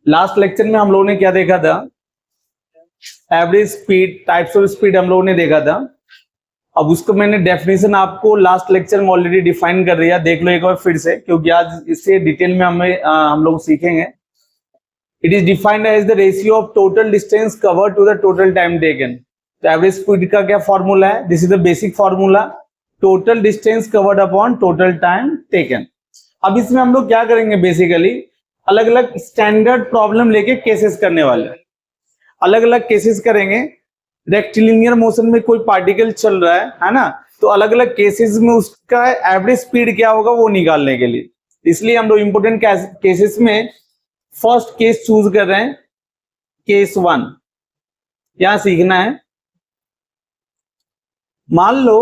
Last lecture में हम लोगों ने क्या देखा था, average speed, types of speed हम लोगों ने देखा था। अब उसको मैंने डेफिनेशन आपको लास्ट लेक्चर में ऑलरेडी डिफाइन कर दिया, देख लो एक बार फिर से, क्योंकि आज इससे डिटेल में हम लोग सीखेंगे। It is defined as the ratio of total distance cover to the total time taken. तो एवरेज स्पीड का क्या फॉर्मूला है, this is the basic formula, total distance covered upon total time taken. अब इसमें हम लोग क्या करेंगे, बेसिकली अलग अलग स्टैंडर्ड प्रॉब्लम लेके केसेस करने वाले, अलग अलग केसेस करेंगे। रेक्टिलिनियर मोशन में कोई पार्टिकल चल रहा है ना, तो अलग अलग केसेस में उसका एवरेज स्पीड क्या होगा वो निकालने के लिए, इसलिए हम लोग इंपोर्टेंट केसेस में फर्स्ट केस चूज कर रहे हैं, केस 1 यहां सीखना है। मान लो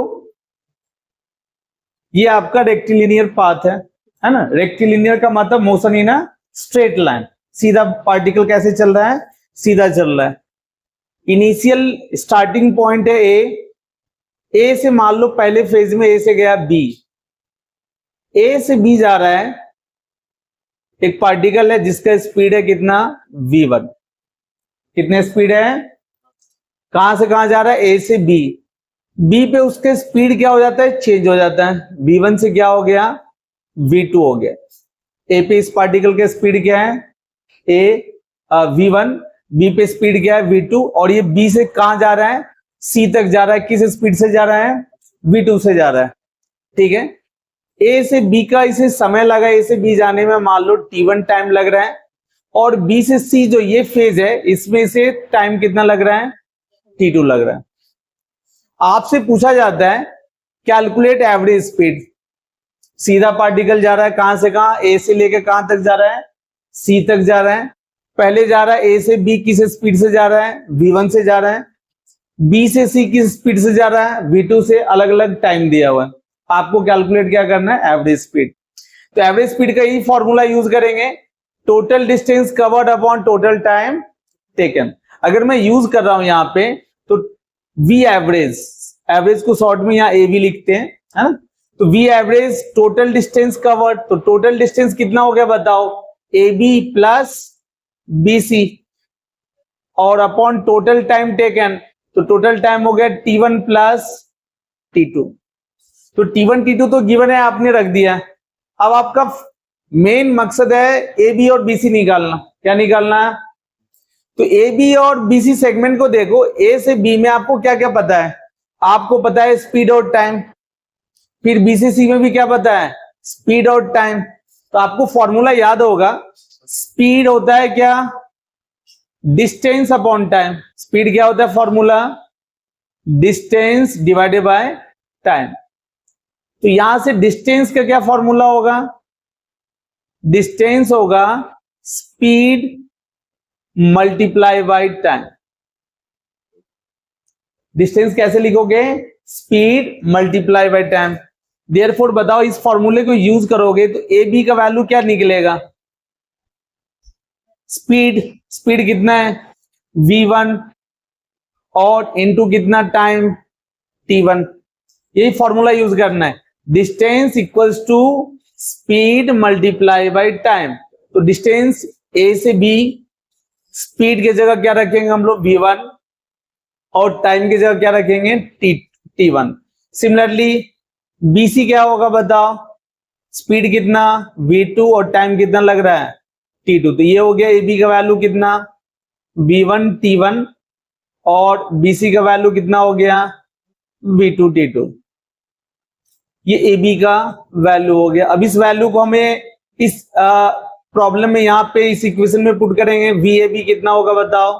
ये आपका रेक्टिलिनियर पाथ है ना। रेक्टिलिनियर का मतलब motion in a straight line, सीधा पार्टिकल कैसे चल रहा है, सीधा चल रहा है। इनिशियल स्टार्टिंग पॉइंट है ए से मान लो पहले फेज में ए से गया बी, ए से बी जा रहा है, एक पार्टिकल है जिसका स्पीड है कितना, v1। कितने स्पीड है, कहां से कहां जा रहा है, ए से बी। बी पे उसके स्पीड क्या हो जाता है, चेंज हो जाता है, v1 से क्या हो गया, v2 हो गया। ए पे इस पार्टिकल का स्पीड क्या है, v1, बी पे स्पीड क्या है, v2, और ये बी से कहां जा रहा है, सी तक जा रहा है। किस स्पीड से जा रहा है, v2 से जा रहा है, ठीक है। ए से बी का इसे समय लगा, ए से बी जाने में मान लो t1 टाइम लग रहा है, और बी से सी जो ये फेज है इसमें से टाइम कितना लग रहा है, t2 लग रहा है। आपसे पूछा जाता है कैलकुलेट एवरेज स्पीड। सीधा पार्टिकल जा रहा है कहां से कहां, ए से लेकर कहां तक जा रहा है, सी तक जा रहा है। पहले जा रहा है ए से बी, किस स्पीड से जा रहा है, v1 से जा रहा है। बी से सी किस स्पीड से जा रहा है, v2 से। अलग अलग टाइम दिया हुआ है, आपको कैलकुलेट क्या करना है, एवरेज स्पीड। तो एवरेज स्पीड का यही फॉर्मूला यूज करेंगे, total distance covered upon total time taken. अगर मैं यूज कर रहा हूं यहां पे तो वी एवरेज, एवरेज को शॉर्ट में यहां एवी लिखते हैं, है ना। तो V average total distance covered, तो टोटल डिस्टेंस कितना हो गया बताओ, A B plus B C, और अपॉन टोटल टाइम टेकन, तो टोटल टाइम हो गया t1 प्लस t2। तो t1 t2 तो गिवन है, आपने रख दिया। अब आपका मेन मकसद है ए बी और बी सी निकालना। क्या निकालना है, तो ए बी और बी सी सेगमेंट को देखो, ए से बी में आपको क्या क्या पता है, आपको पता है स्पीड और टाइम। फिर बी से सी में भी क्या पता है, स्पीड और टाइम। तो आपको फॉर्मूला याद होगा, स्पीड होता है क्या, डिस्टेंस अपॉन टाइम। स्पीड क्या होता है, formula distance divided by time. तो यहां से डिस्टेंस का क्या फॉर्मूला होगा, डिस्टेंस होगा speed multiply by time. Distance कैसे लिखोगे, speed multiply by time. Therefore बताओ इस फॉर्मूले को यूज करोगे तो ए बी का वैल्यू क्या निकलेगा, स्पीड, स्पीड कितना है v1 और इनटू कितना टाइम t1। यही फॉर्मूला यूज करना है, distance equals to speed multiply by time. तो डिस्टेंस ए से बी, स्पीड की जगह क्या रखेंगे हम लोग v1, और टाइम की जगह क्या रखेंगे t1। सिमिलरली bc क्या होगा बताओ, स्पीड कितना v2 और टाइम कितना लग रहा है t2। तो ये हो गया ab का वैल्यू कितना v1 t1, और bc का वैल्यू कितना हो गया v2 t2। ये ab का वैल्यू हो गया। अब इस वैल्यू को हमें इस प्रॉब्लम में यहां पे इस इक्वेशन में पुट करेंगे, vab कितना होगा बताओ,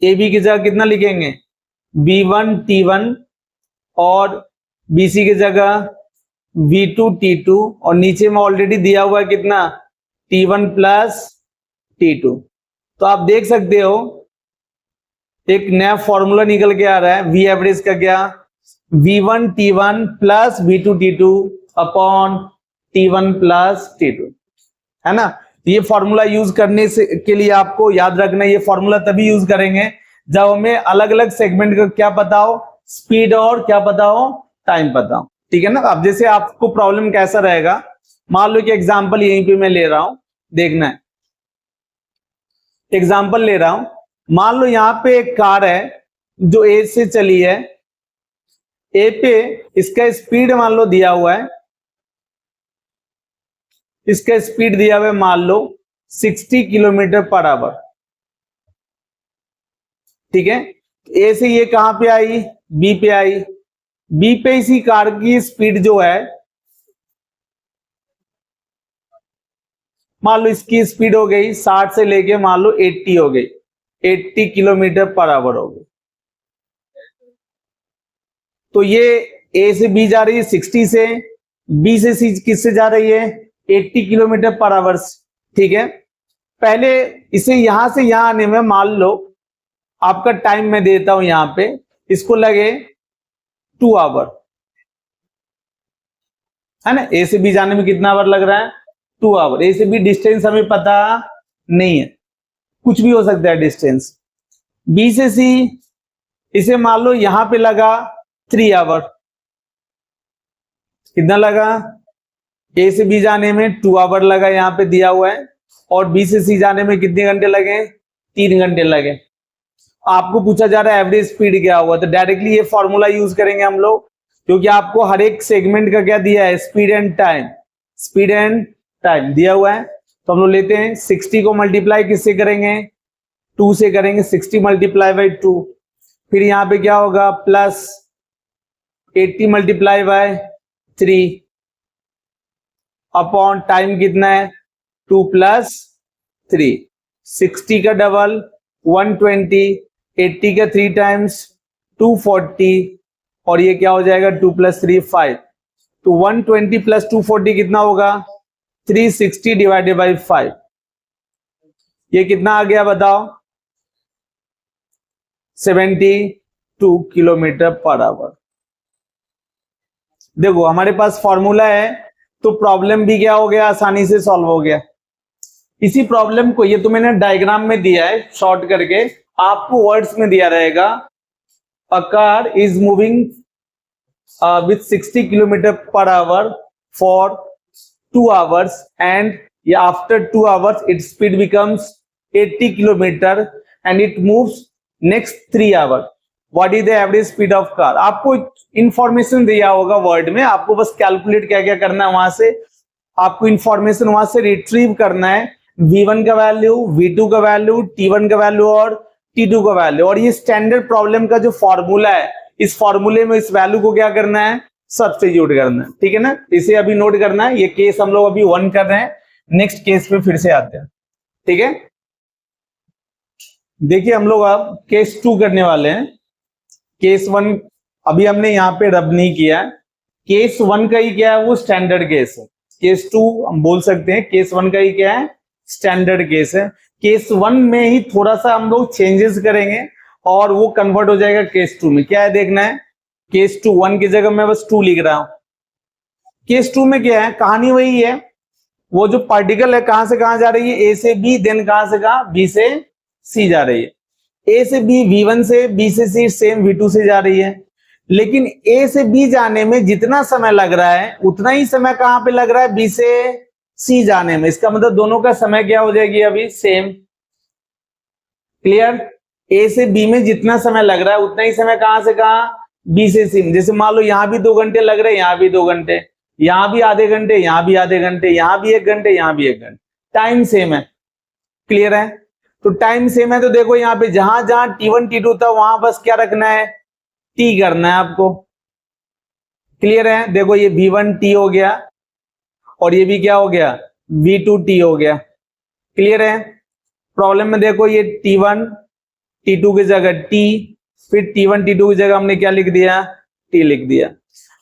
ab की जगह कितना लिखेंगे v1 t1, और bc की जगह v2 t2, और नीचे में ऑलरेडी दिया हुआ है कितना t1 प्लस t2। तो आप देख सकते हो एक नया फॉर्मूला निकल के आ रहा है, वी एवरेज का क्या, v1 t1 plus v2 t2 upon t1 plus t2, है ना। ये फॉर्मूला यूज करने से के लिए आपको याद रखना, ये फॉर्मूला तभी यूज करेंगे जब हमें अलग अलग सेगमेंट का क्या पता हो, स्पीड और क्या पता हो, टाइम पता हो, ठीक है ना। अब जैसे आपको प्रॉब्लम कैसा रहेगा, मान लो कि एग्जांपल यहीं पे मैं ले रहा हूं, देखना है। एग्जाम्पल ले रहा हूं, मान लो यहां पे एक कार है जो ए से चली है, ए पे इसका स्पीड मान लो दिया हुआ है, इसका स्पीड दिया हुआ है मान लो 60 किलोमीटर पर आवर, ठीक है। ए से ये कहां पे आई, बी पे आई, बी पे इसी कार की स्पीड जो है, मान लो इसकी स्पीड हो गई 60 से लेके मान लो 80 हो गई, 80 किलोमीटर पर आवर हो गई। तो ये ए से बी जा रही है 60 से, बी से सी किससे जा रही है 80 किलोमीटर पर आवर, ठीक है। पहले इसे यहां से यहां आने में मान लो आपका टाइम मैं देता हूं, यहां पे इसको लगे 2 आवर, है ना। ए से बी जाने में कितना आवर लग रहा है 2 आवर। ए से बी डिस्टेंस हमें पता नहीं है, कुछ भी हो सकता है डिस्टेंस। बी से सी इसे मान लो यहां पे लगा 3 आवर, कितना लगा, ए से बी जाने में 2 आवर लगा यहां पे दिया हुआ है, और बी से सी जाने में कितने घंटे लगे 3 घंटे लगे। आपको पूछा जा रहा है एवरेज स्पीड क्या हुआ, तो डायरेक्टली ये फॉर्मूला यूज करेंगे हम लोग, क्योंकि आपको हर एक सेगमेंट का क्या दिया है speed and time, speed and time दिया हुआ है। तो हम लोग लेते हैं 60 को मल्टीप्लाई किससे करेंगे 2 से करेंगे, 60 मल्टीप्लाई बाई 2, फिर यहां पे क्या होगा plus 80 multiply by 3 upon time कितना है 2 प्लस 3, 60 का डबल 120, 80 का 3 टाइम्स 240, और ये क्या हो जाएगा 2 प्लस 3 5, तो 120 प्लस 240 कितना होगा 360 डिवाइडेड बाई 5, ये कितना आ गया बताओ 72 किलोमीटर पर आवर। देखो हमारे पास फॉर्मूला है, तो प्रॉब्लम भी क्या हो गया आसानी से सॉल्व हो गया। इसी प्रॉब्लम को, ये तो मैंने डायग्राम में दिया है शॉर्ट करके, आपको वर्ड्स में दिया रहेगा, a car is moving with 60 kilometre per hour for 2 hours and after 2 hours its speed becomes 80 kilometre and it moves next 3 hour, what is the average speed of car. आपको information दिया होगा word में, आपको बस calculate क्या क्या करना है, वहां से आपको इंफॉर्मेशन वहां से रिट्रीव करना है, V1 का वैल्यू, V2 का वैल्यू, T1 का वैल्यू और T2 का वैल्यू, और ये स्टैंडर्ड प्रॉब्लम का जो फॉर्मूला है, इस फॉर्मूले में इस वैल्यू को क्या करना है सब्स्टिट्यूट करना है, ठीक है ना। इसे अभी नोट करना है, ये केस हम लोग अभी 1 कर रहे हैं, नेक्स्ट केस पे फिर से आते हैं, ठीक है। देखिए हम लोग अब केस 2 करने वाले हैं। केस 1 अभी हमने यहाँ पे रब नहीं किया, केस 1 का ही क्या है वो स्टैंडर्ड केस है, केस 2 हम बोल सकते हैं, केस 1 का ही क्या है स्टैंडर्ड केस है। केस 1 में ही थोड़ा सा हम लोग चेंजेस करेंगे और वो कन्वर्ट हो जाएगा केस 2 में। क्या है देखना है, केस 2 1 की जगह मैं बस 2 लिख रहा हूं। केस 2 में क्या है, कहानी वही है, वो जो पार्टिकल है कहां से कहां जा रही है, ए से बी, देन कहां से कहां बी से सी जा रही है। ए से बी V1 से, बी से सी सेम V2 से जा रही है, लेकिन ए से बी जाने में जितना समय लग रहा है उतना ही समय कहां पे लग रहा है बी से सी जाने में। इसका मतलब दोनों का समय क्या हो जाएगी अभी सेम, क्लियर। ए से बी में जितना समय लग रहा है उतना ही समय कहां से कहां बी से सी। जैसे मान लो यहां भी 2 घंटे लग रहे हैं, यहां भी 2 घंटे, यहां भी आधे घंटे, यहां भी आधे घंटे, यहां भी 1 घंटे, यहां भी 1 घंटे, टाइम सेम है, क्लियर है। तो टाइम सेम है तो देखो यहाँ पे जहां जहां T1 T2 था वहां बस क्या रखना है T करना है आपको, क्लियर है। देखो ये V1 T हो गया और ये भी क्या हो गया V2 T हो गया, क्लियर है। प्रॉब्लम में देखो ये T1 T2 की जगह T, फिर T1 T2 की जगह हमने क्या लिख दिया T लिख दिया।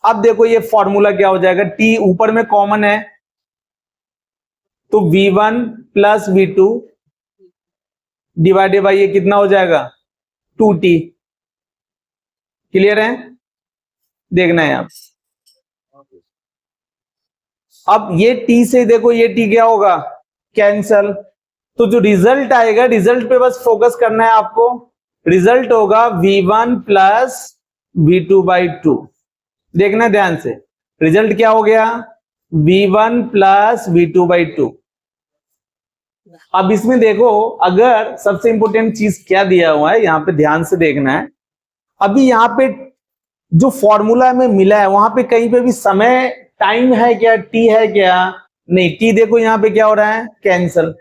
अब देखो ये फॉर्मूला क्या हो जाएगा, T ऊपर में कॉमन है तो V1 plus V2 divided by ये कितना हो जाएगा 2T, क्लियर है, देखना है आप। अब ये T से देखो ये T क्या होगा कैंसल, तो जो रिजल्ट आएगा रिजल्ट पे बस फोकस करना है आपको, रिजल्ट होगा V1 प्लस V2 बाई 2। देखना ध्यान से, रिजल्ट क्या हो गया V1 प्लस V2 बाई 2, अब इसमें देखो, अगर सबसे इंपॉर्टेंट चीज क्या दिया हुआ है यहाँ पे ध्यान से देखना है। अभी यहाँ पे जो फॉर्मूला में मिला है वहां पे कहीं पे भी समय टाइम है क्या, टी है क्या? नहीं, टी देखो यहाँ पे क्या हो रहा है, कैंसल।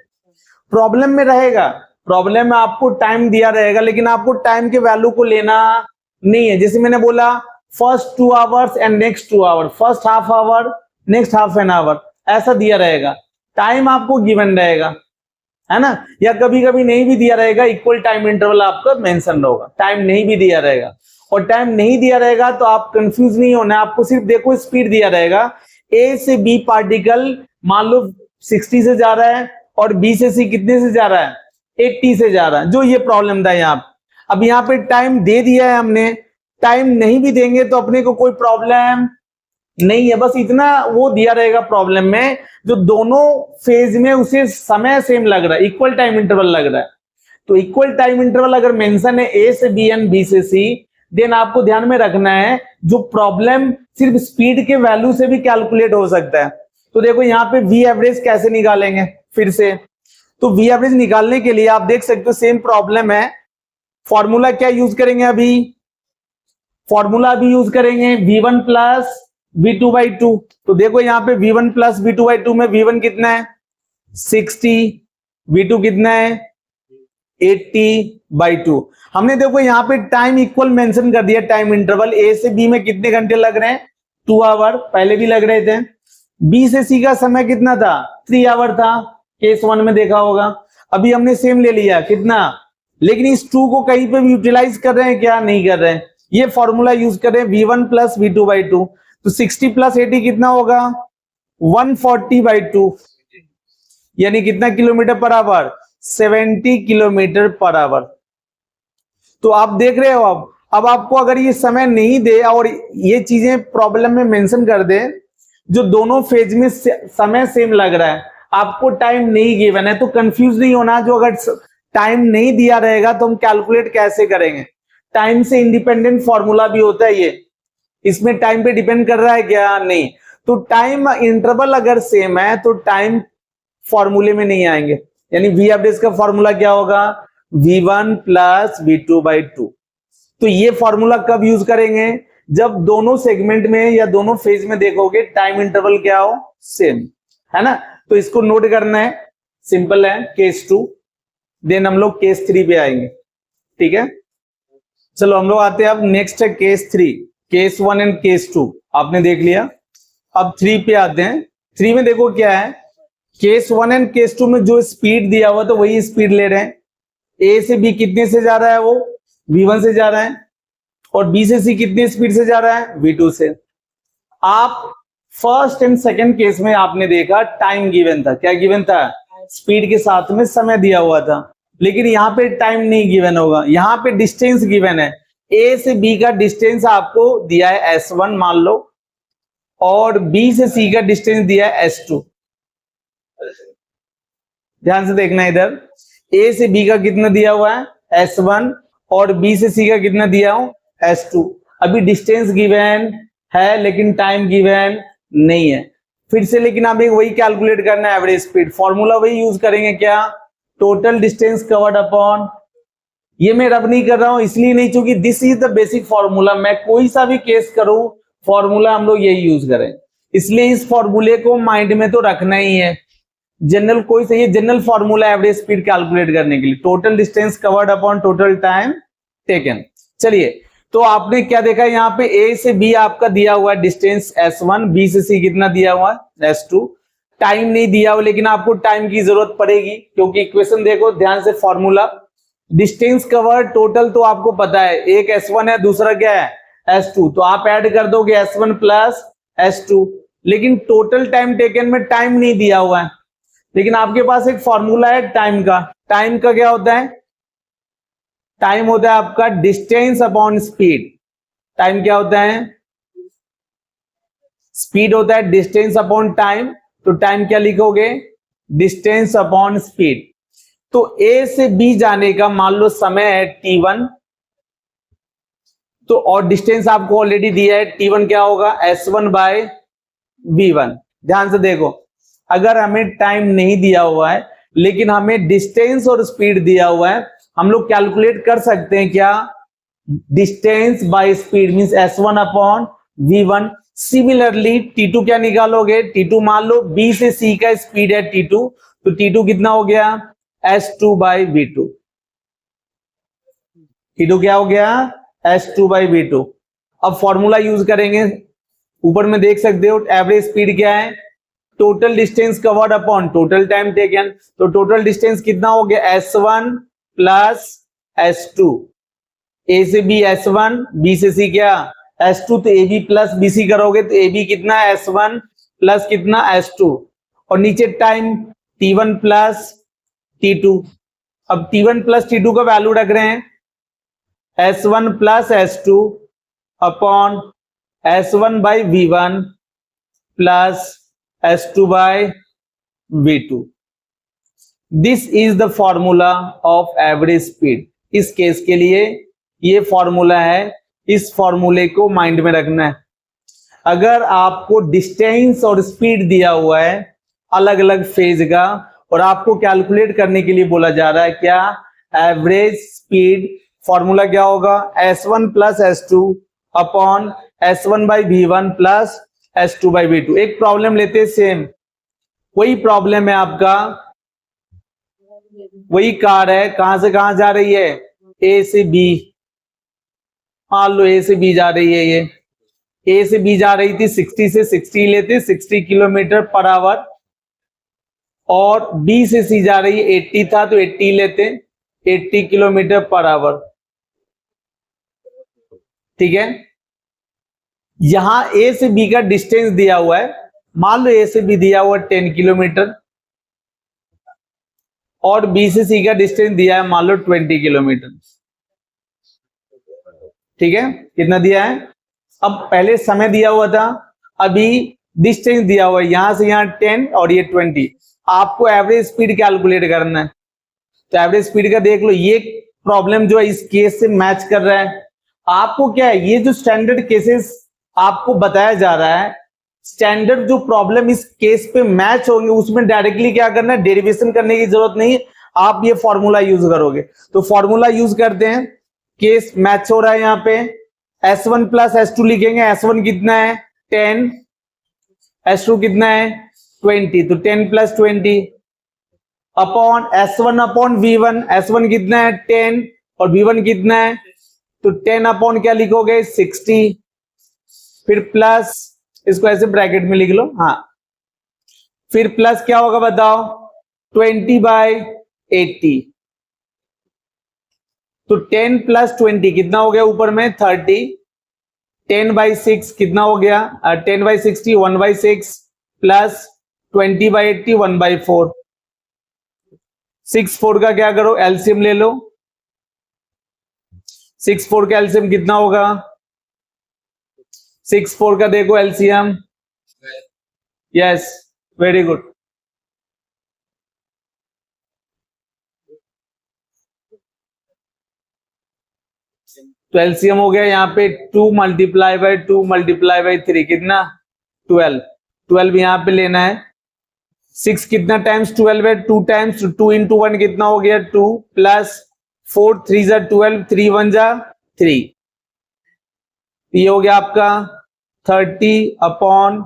प्रॉब्लम में रहेगा, प्रॉब्लम में आपको टाइम दिया रहेगा, लेकिन आपको टाइम के वैल्यू को लेना नहीं है। जैसे मैंने बोला first 2 hours and next 2 hour, first half hour next half an hour, ऐसा दिया रहेगा। टाइम आपको गिवन रहेगा, है ना, या कभी कभी नहीं भी दिया रहेगा, इक्वल टाइम इंटरवल आपका मेंशन होगा। टाइम नहीं भी दिया रहेगा, और टाइम नहीं दिया रहेगा तो आप कंफ्यूज नहीं होना, आपको सिर्फ देखो स्पीड दिया रहेगा। ए से बी पार्टिकल मान लो 60 से जा रहा है, और बी से सी कितने से जा रहा है, 80 से जा रहा है, जो ये प्रॉब्लम था यहाँ पे। अब यहाँ पे टाइम दे दिया है हमने, टाइम नहीं भी देंगे तो अपने को कोई प्रॉब्लम नहीं है, बस इतना वो दिया रहेगा प्रॉब्लम में, जो दोनों फेज में उसे समय सेम लग रहा है, इक्वल टाइम इंटरवल लग रहा है। तो इक्वल टाइम इंटरवल अगर मेंशन है ए से बी एंड बी से सी, देन आपको ध्यान में रखना है जो प्रॉब्लम सिर्फ स्पीड के वैल्यू से भी कैलकुलेट हो सकता है। तो देखो यहाँ पे वी एवरेज कैसे निकालेंगे फिर से, तो वी एवरेज निकालने के लिए आप देख सकते हो सेम प्रॉब्लम है। फॉर्मूला क्या यूज करेंगे, अभी फॉर्मूला अभी यूज करेंगे v1 प्लस v2 बाई 2। तो देखो यहाँ पे v1 प्लस v2 बाई 2 में v1 कितना है 60, v2 कितना है 80 बाई 2। हमने देखो यहाँ पे टाइम इक्वल मेंशन कर दिया, टाइम इंटरवल ए से बी में कितने घंटे लग रहे हैं 2 आवर, पहले भी लग रहे थे। बी से सी का समय कितना था 3 आवर था, केस 1 में देखा होगा। अभी हमने सेम ले लिया कितना, लेकिन इस 2 को कहीं पे भी यूटिलाइज कर रहे हैं क्या, नहीं कर रहे हैं। ये फॉर्मूला यूज कर रहे हैं v1 प्लस v2 बाई 2। तो 60 प्लस 80 कितना होगा 140 बाई 2, यानी कितना kilometre per our 70 kilometre per our. तो आप देख रहे हो, अब आपको अगर ये समय नहीं दे और ये चीजें प्रॉब्लम में मेंशन कर दे, जो दोनों फेज में समय सेम लग रहा है, आपको टाइम नहीं गिवन है, तो कंफ्यूज नहीं होना। जो अगर टाइम नहीं दिया रहेगा तो हम कैलकुलेट कैसे करेंगे, टाइम से इंडिपेंडेंट फॉर्मूला भी होता है ये, इसमें टाइम पे डिपेंड कर रहा है क्या, नहीं। तो टाइम इंटरवल अगर सेम है तो टाइम फॉर्मूले में नहीं आएंगे, यानी वी एवरेज का फॉर्मूला क्या होगा v1 प्लस v2 बाई 2। तो ये फॉर्मूला कब यूज करेंगे, जब दोनों सेगमेंट में या दोनों फेज में देखोगे टाइम इंटरवल क्या हो सेम, है ना। तो इसको नोट करना है, सिंपल है केस 2, देन हम लोग केस 3 पे आएंगे, ठीक है। चलो हम लोग आते हैं अब, नेक्स्ट है केस 3। केस 1 एंड केस 2 आपने देख लिया, अब 3 पे आते हैं। 3 में देखो क्या है, केस 1 एंड केस 2 में जो स्पीड दिया हुआ तो वही स्पीड ले रहे हैं। ए से बी कितने से जा रहा है, वो v1 से जा रहा है, और बी से सी कितनी स्पीड से जा रहा है v2 से। आप फर्स्ट एंड सेकंड केस में आपने देखा टाइम गिवन था, क्या गिवन था, स्पीड के साथ में समय दिया हुआ था, लेकिन यहाँ पे टाइम नहीं गिवन होगा, यहाँ पे डिस्टेंस गिवन है। ए से बी का डिस्टेंस आपको दिया है s1 मान लो, और बी से सी का डिस्टेंस दिया है s2। ध्यान से देखना इधर, ए से बी का कितना दिया हुआ है s1, और बी से सी का कितना दिया हूं s2। अभी डिस्टेंस गिवन है लेकिन टाइम गिवन नहीं है। फिर से लेकिन आप एक वही कैलकुलेट करना है एवरेज स्पीड, फॉर्मूला वही यूज करेंगे क्या, टोटल डिस्टेंस कवर्ड अपॉन, ये मैं रब नहीं कर रहा हूं इसलिए नहीं, क्योंकि this is the basic formula. मैं कोई सा भी केस करूं फॉर्मूला हम लोग यही यूज करें, इसलिए इस फॉर्मूले को माइंड में तो रखना ही है। जनरल कोई सही है, general formula average speed calculate करने के लिए, total distance covered upon total time taken. चलिए, तो आपने क्या देखा यहाँ पे, ए से बी आपका दिया हुआ है डिस्टेंस s1, बी से सी कितना दिया हुआ है s2। टाइम नहीं दिया हुआ, लेकिन आपको टाइम की जरूरत पड़ेगी, क्योंकि इक्वेशन देखो ध्यान से, फॉर्मूला डिस्टेंस कवर्ड टोटल तो आपको पता है, एक s1 है दूसरा क्या है s2, तो आप ऐड कर दोगे s1 प्लस s2। लेकिन टोटल टाइम टेकन में टाइम नहीं दिया हुआ है, लेकिन आपके पास एक फॉर्मूला है टाइम का। टाइम का क्या होता है, टाइम होता है आपका डिस्टेंस अपॉन स्पीड। टाइम क्या होता है, स्पीड होता है डिस्टेंस अपॉन टाइम, तो टाइम क्या लिखोगे डिस्टेंस अपॉन स्पीड। तो ए से बी जाने का मान लो समय है t1, तो और डिस्टेंस आपको ऑलरेडी दिया है, t1 क्या होगा s1 बाय v1। ध्यान से देखो, अगर हमें टाइम नहीं दिया हुआ है लेकिन हमें डिस्टेंस और स्पीड दिया हुआ है। हम लोग कैलकुलेट कर सकते हैं क्या, distance by speed means S1 upon V1। Similarly T2 क्या निकालोगे, T2 मान लो B से C का स्पीड है T2, तो T2 कितना हो गया, S2 बाई V2। T2 क्या हो गया, S2 बाई V2। अब फॉर्मूला यूज करेंगे, ऊपर में देख सकते हो एवरेज स्पीड क्या है, total distance covered upon total time taken. तो टोटल डिस्टेंस कितना हो गया, S1 प्लस S2। ए से बी S1, बी से सी क्या S2, तो AB प्लस BC करोगे तो AB कितना S1 प्लस कितना S2, और नीचे टाइम T1 प्लस T2। अब T1 प्लस T2 का वैल्यू रख रहे हैं, S1 plus S2 upon S1 by V1 plus S2 by V2। This is the formula of average speed. इस केस के लिए ये फॉर्मूला है, इस फॉर्मूले को माइंड में रखना है। अगर आपको डिस्टेंस और स्पीड दिया हुआ है अलग अलग फेज का, और आपको कैलकुलेट करने के लिए बोला जा रहा है क्या, एवरेज स्पीड, फॉर्मूला क्या होगा, S1 plus S2 upon S1 by V1 plus S2 by V2। एक प्रॉब्लम लेते हैं सेम, वही प्रॉब्लम है आपका, वही कार है, कहां से कहां जा रही है, ए से बी। मान लो ए से बी जा रही है, ये ए से बी जा रही थी 60 से 60 लेते 60 किलोमीटर पर आवर, और बी से सी जा रही है 80 था तो 80 लेते 80 किलोमीटर पर आवर। ठीक है, यहां ए से बी का डिस्टेंस दिया हुआ है, मान लो ए से बी दिया हुआ 10 किलोमीटर और बी से सी का डिस्टेंस दिया है मान लो 20 किलोमीटर। ठीक है, कितना दिया है, अब पहले समय दिया हुआ था, अभी डिस्टेंस दिया हुआ है, यहां से यहां 10 और ये 20। आपको एवरेज स्पीड कैलकुलेट करना है, तो एवरेज स्पीड का देख लो, ये प्रॉब्लम जो है इस केस से मैच कर रहा है। आपको क्या है, ये जो स्टैंडर्ड केसेस आपको बताया जा रहा है, स्टैंडर्ड जो प्रॉब्लम इस केस पे मैच होंगे उसमें डायरेक्टली क्या करना है, डेरिवेशन करने की जरूरत नहीं, आप ये फॉर्मूला यूज करोगे। तो फॉर्मूला यूज करते हैं, केस मैच हो रहा है, यहाँ पे S1 प्लस S2 लिखेंगे, S1 कितना है 10, S2 कितना है 20, तो 10 plus 20 upon S1 upon V1, S1 कितना है 10 और V1 कितना है, तो 10 अपॉन क्या लिखोगे 60, फिर प्लस, इसको ऐसे ब्रैकेट में लिख लो, हाँ, फिर प्लस क्या होगा बताओ, 20 बाई 80, तो 10 प्लस 20 कितना हो गया, ऊपर में 30, 10 बाई 6 कितना हो गया, 10 by 60 1 by 6 plus 20 by 80 1 by 4। 6 4 का क्या करो, एलसीएम ले लो, 6 4 का एलसीएम कितना होगा, 6 4 का देखो एलसीएम, यस वेरी गुड। तो एलसीएम हो गया यहाँ पे 2 मल्टीप्लाई बाई 2 मल्टीप्लाई बाई 3 कितना 12, 12 यहाँ पे लेना है। 6 कितना टाइम्स 12 है, 2 टाइम्स, 2 इंटू 1 कितना हो गया 2 प्लस 4 3 जा 12, 3 1 जा 3, ये हो गया आपका 30 अपॉन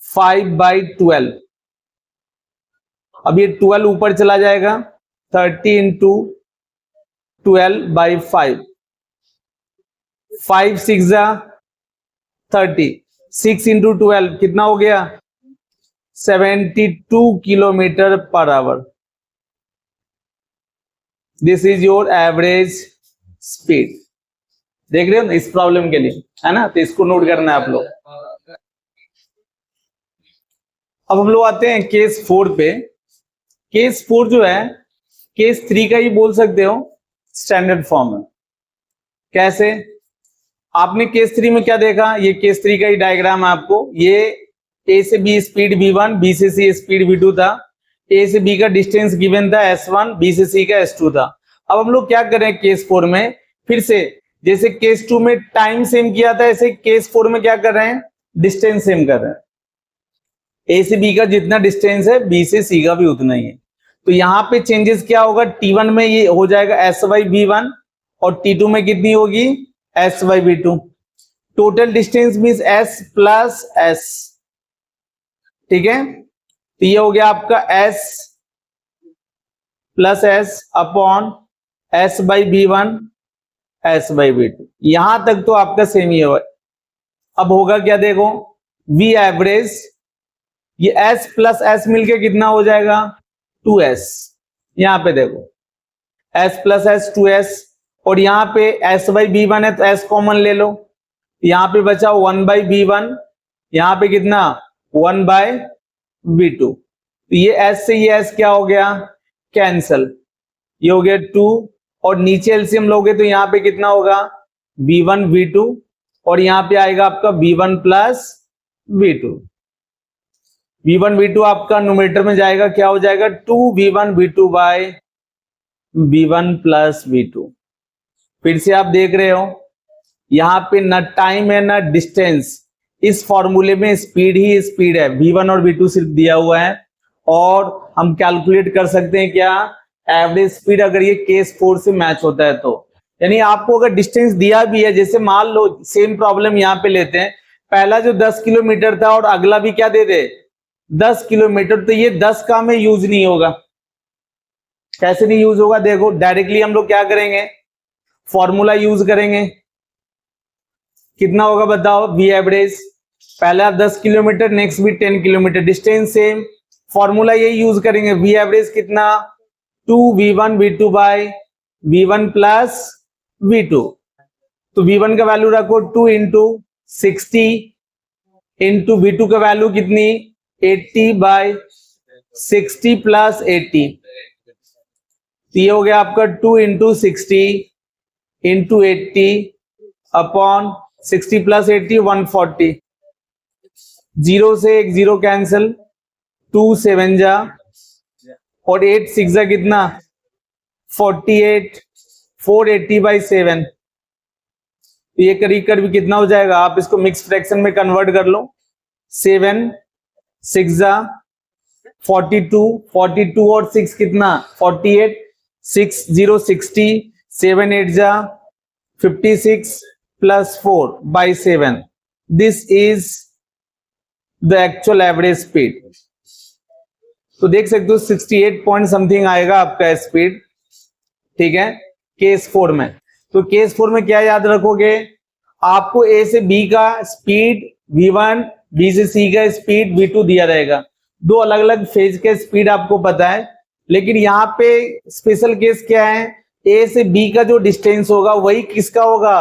5 बाई 12। अब ये 12 ऊपर चला जाएगा, 30 इंटू 12 बाई 5, 5 6 जा 30, 6 इंटू 12 कितना हो गया 72 kilometre per our. This is your average speed. देख रहे हो ना इस प्रॉब्लम के लिए, है ना, तो इसको नोट करना है आप लोग। अब हम लोग आते हैं केस 4 पे। केस 4 जो है केस 3 का ही बोल सकते हो स्टैंडर्ड फॉर्म में। कैसे, आपने केस 3 में क्या देखा, ये केस 3 का ही डायग्राम है आपको, ये ए से बी स्पीड V1, बी से सी स्पीड V2 था, ए से बी का डिस्टेंस गिवन था S1, बी से सी का S2 था। अब हम लोग क्या करें केस 4 में, फिर से जैसे केस 2 में टाइम सेम किया था, ऐसे केस 4 में क्या कर रहे हैं, डिस्टेंस सेम कर रहे हैं। ए से बी का जितना डिस्टेंस है बी से सी का भी उतना ही है। तो यहाँ पे चेंजेस क्या होगा, T1 में ये हो जाएगा S बाई B1 और T2 में कितनी होगी S by B2। Total distance means S plus S, ठीक है। तो ये हो गया आपका S plus S upon S by B1 S by B2। यहां तक तो आपका सेम ही होगा। अब होगा क्या, देखो V एवरेज, ये S प्लस S मिलके कितना हो जाएगा 2S। यहां पे देखो S प्लस S 2S, और यहां पे S बाई B1 है तो S कॉमन ले लो, यहां पे बचा 1 बाई B1, यहां पे कितना 1 बाई B2। तो ये S से ये S क्या हो गया कैंसल, ये हो गया 2, और नीचे एलसीएम लोगे तो यहां पे कितना होगा B1 B2, और यहां पे आएगा आपका B1 plus B2। V1 V2 आपका न्यूमरेटर में जाएगा, क्या हो जाएगा 2V1 V2 by V1 plus V2। फिर से आप देख रहे हो यहां पे ना टाइम है ना डिस्टेंस, इस फॉर्मूले में स्पीड ही स्पीड है, V1 और V2 सिर्फ दिया हुआ है, और हम कैलकुलेट कर सकते हैं क्या एवरेज स्पीड, अगर ये केस 4 से मैच होता है तो। यानी आपको अगर डिस्टेंस दिया भी है, जैसे मान लो सेम प्रॉब्लम यहां पे लेते हैं, पहला जो 10 किलोमीटर था और अगला भी क्या दे दे 10 किलोमीटर, तो ये 10 का में यूज नहीं होगा। कैसे नहीं यूज होगा, देखो डायरेक्टली हम लोग क्या करेंगे फॉर्मूला यूज करेंगे, कितना होगा बताओ V एवरेज, पहला 10 किलोमीटर नेक्स्ट भी 10 किलोमीटर, डिस्टेंस सेम, फॉर्मूला यही यूज करेंगे, V एवरेज कितना 2V1 V2 by V1 plus V2। तो V1 का वैल्यू रखो 2 इंटू 60 इंटू V2 का वैल्यू कितनी 80 बाय 60 प्लस 80। तो ये हो गया आपका 2 into 60 into 80 upon 60 plus 80 140, zero से एक जीरो कैंसिल, 2 7 जा और 8 6 जा कितना 48, 480 बाई 7। ये करीब करीब कितना हो जाएगा, आप इसको मिक्स फ्रैक्शन में कन्वर्ट कर लो, 7 6 जा 42, 42 और 6 कितना 48, 6 0 60, 7 8 जा 56 plus 4 by 7। This is the actual average speed. तो देख सकते हो 68 पॉइंट समथिंग आएगा आपका स्पीड, ठीक है केस 4 में। तो केस 4 में क्या याद रखोगे, आपको ए से बी का स्पीड V1, बी से सी का स्पीड V2 दिया रहेगा, दो अलग अलग फेज के स्पीड आपको पता है, लेकिन यहाँ पे स्पेशल केस क्या है, ए से बी का जो डिस्टेंस होगा वही किसका होगा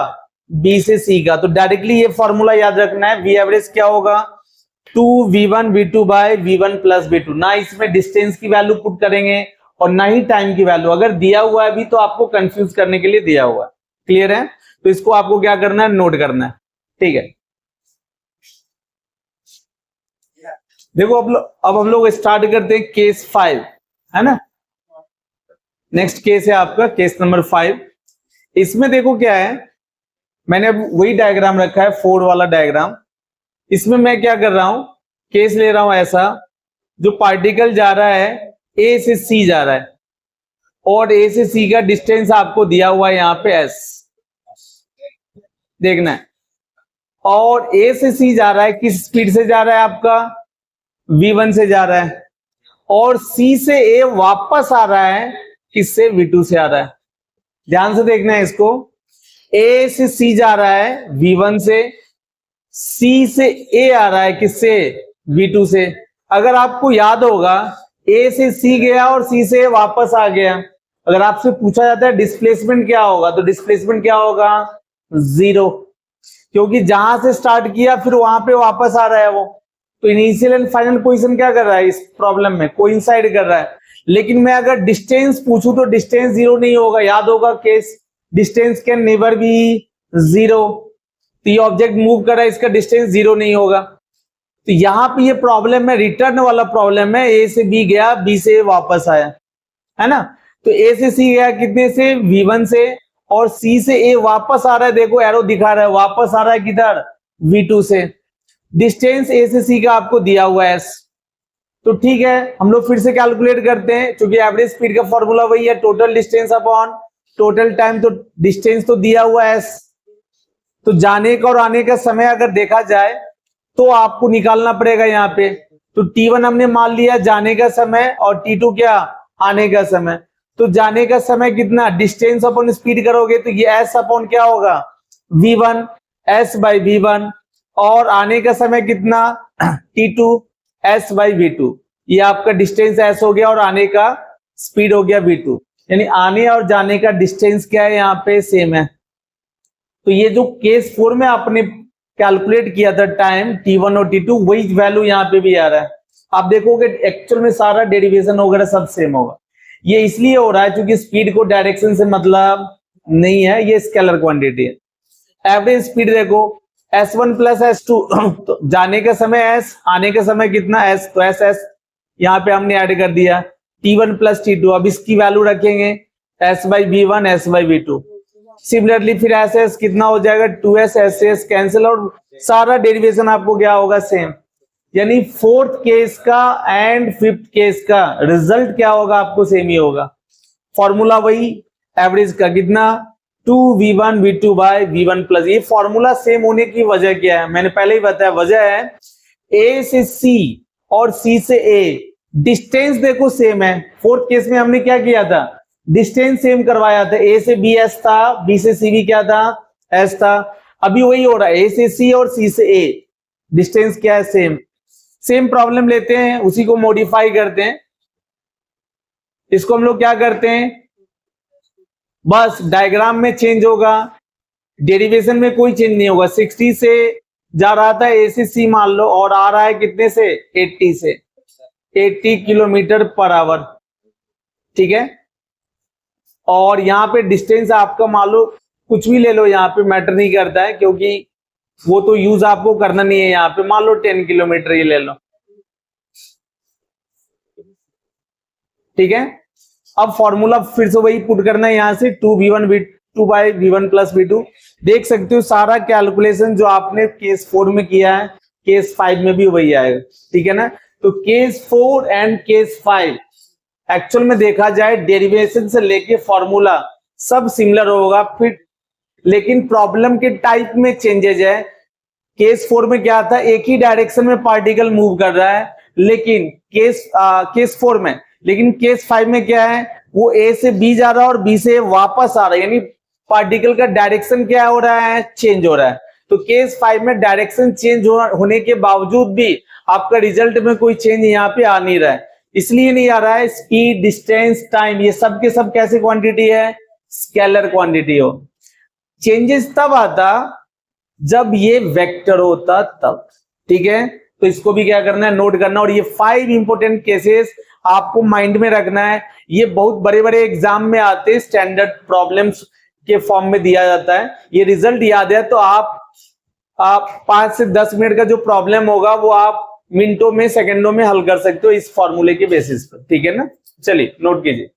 बी से सी का। तो डायरेक्टली ये फॉर्मूला याद रखना है, V एवरेज क्या होगा 2V1 V2 by V1 plus V2। ना इसमें डिस्टेंस की वैल्यू पुट करेंगे और ना ही टाइम की वैल्यू, अगर दिया हुआ है भी तो आपको कंफ्यूज करने के लिए दिया हुआ है। क्लियर है, तो इसको आपको क्या करना है नोट करना है, ठीक है। देखो अब हम लोग स्टार्ट करते हैं केस 5, है ना। नेक्स्ट केस है आपका केस नंबर 5। इसमें देखो क्या है, मैंने अब वही डायग्राम रखा है 4 वाला डायग्राम। इसमें मैं क्या कर रहा हूं, केस ले रहा हूं ऐसा, जो पार्टिकल जा रहा है ए से सी जा रहा है, और ए से सी का डिस्टेंस आपको दिया हुआ है यहाँ पे S, देखना है। और ए से सी जा रहा है, किस स्पीड से जा रहा है आपका V1 से जा रहा है, और सी से ए वापस आ रहा है किससे V2 से आ रहा है। ध्यान से देखना है इसको, ए से सी जा रहा है V1 से, सी से ए आ रहा है किससे V2 से। अगर आपको याद होगा ए से सी गया और सी से ए वापस आ गया, अगर आपसे पूछा जाता है डिस्प्लेसमेंट क्या होगा, तो डिस्प्लेसमेंट क्या होगा 0, क्योंकि जहां से स्टार्ट किया फिर वहां पे वापस आ रहा है वो। तो इनिशियल एंड फाइनल पोजीशन क्या कर रहा है इस प्रॉब्लम में, कोइंसाइड कर रहा है। लेकिन मैं अगर डिस्टेंस पूछूं तो डिस्टेंस 0 नहीं होगा, याद होगा case distance can never be 0। तो ये ऑब्जेक्ट मूव कर रहा है, इसका डिस्टेंस 0 नहीं होगा। तो यहां पे ये प्रॉब्लम है, रिटर्न वाला प्रॉब्लम है, ए से बी गया बी से ए वापस आया, है ना। तो ए से सी गया कितने से V1 से, और सी से ए वापस आ रहा है, देखो एरो दिखा रहा है वापस आ रहा है किधर V2 से। डिस्टेंस ए से सी का आपको दिया हुआ है S, तो ठीक है, हम लोग फिर से कैलकुलेट करते हैं, क्योंकि एवरेज स्पीड का फॉर्मूला वही है, total distance upon total time. तो डिस्टेंस तो दिया हुआ है s, तो जाने का और आने का समय अगर देखा जाए तो आपको निकालना पड़ेगा यहाँ पे। तो t1 हमने मान लिया जाने का समय और t2 क्या आने का समय। तो जाने का समय कितना, डिस्टेंस अपॉन स्पीड करोगे तो ये s अपॉन क्या होगा v1 s बाई v1, और आने का समय कितना t2 s बाई v2। ये आपका डिस्टेंस s हो गया और आने का स्पीड हो गया v2, यानी आने और जाने का डिस्टेंस क्या है यहाँ पे सेम है। तो ये जो केस 4 में आपने कैलकुलेट किया था टाइम t1 और t2, वही वैल्यू यहाँ पे भी आ रहा है। आप देखोगे एक्चुअल में सारा डेरिवेशन वगैरह सब सेम होगा। ये इसलिए हो रहा है क्योंकि स्पीड को डायरेक्शन से मतलब नहीं है, ये स्केलर क्वांटिटी है। एवरेज स्पीड देखो s1 प्लस s2 तो जाने का समय s, आने का समय कितना s, तो s यहाँ पे हमने ऐड कर दिया t1 प्लस t2। अब इसकी वैल्यू रखेंगे s by v1 s by v2। Similarly फिर s कितना हो जाएगा 2s s कैंसिल, और सारा डेरिवेशन आपको क्या होगा सेम। यानी फोर्थ केस का एंड फिफ्थ केस का रिजल्ट क्या होगा आपको सेम ही होगा। फॉर्मूला वही एवरेज का कितना 2v1 v2 by v1 plus. ये फॉर्मूला सेम होने की वजह क्या है, मैंने पहले ही बताया। वजह है a से c और c से a डिस्टेंस देखो सेम है। फोर्थ केस में हमने क्या किया था, डिस्टेंस सेम करवाया था। a से b s था, b से c भी क्या था s था। अभी वही हो रहा है, a से c और c से a डिस्टेंस क्या है सेम। सेम प्रॉब्लम लेते हैं, उसी को मॉडिफाई करते हैं। इसको हम लोग क्या करते हैं, बस डायग्राम में चेंज होगा, डेरिवेशन में कोई चेंज नहीं होगा। 60 से जा रहा था ए से सी मान लो, और आ रहा है कितने से 80 से, 80 किलोमीटर पर आवर, ठीक है। और यहाँ पे डिस्टेंस आपका मान लो कुछ भी ले लो, यहाँ पे मैटर नहीं करता है क्योंकि वो तो यूज आपको करना नहीं है। यहाँ पे मान लो 10 किलोमीटर ये ले लो, ठीक है। अब फॉर्मूला फिर से वही पुट करना है, यहाँ से 2v1 v2 by v1 plus v2। देख सकते हो सारा कैलकुलेशन जो आपने केस 4 में किया है केस 5 में भी वही आएगा, ठीक है ना। तो केस 4 एंड केस 5 एक्चुअल में देखा जाए डेरिवेशन से लेके फॉर्मूला सब सिमिलर होगा फिर, लेकिन प्रॉब्लम के टाइप में चेंजेज है। केस 4 में क्या था, एक ही डायरेक्शन में पार्टिकल मूव कर रहा है, लेकिन केस 4 में, लेकिन केस 5 में क्या है, वो ए से बी जा रहा है और बी से वापस आ रहा है, यानी पार्टिकल का डायरेक्शन क्या हो रहा है, चेंज हो रहा है। तो केस 5 में डायरेक्शन चेंज होने के बावजूद भी आपका रिजल्ट में कोई चेंज यहाँ पे आ नहीं रहा है। इसलिए नहीं आ रहा है, स्पीड डिस्टेंस टाइम ये सब के सब कैसे क्वांटिटी है, स्केलर क्वांटिटी हो। चेंजेस तब आता जब ये वेक्टर होता तब, ठीक है। तो इसको भी क्या करना है, नोट करना। और ये 5 इंपोर्टेंट केसेस आपको माइंड में रखना है। ये बहुत बड़े बड़े एग्जाम में आते हैं, स्टैंडर्ड प्रॉब्लम्स के फॉर्म में दिया जाता है। ये रिजल्ट याद है तो आप 5 से 10 मिनट का जो प्रॉब्लम होगा वो आप मिनटों में सेकंडों में हल कर सकते हो इस फॉर्मूले के बेसिस पर, ठीक है ना। चलिए नोट कीजिए।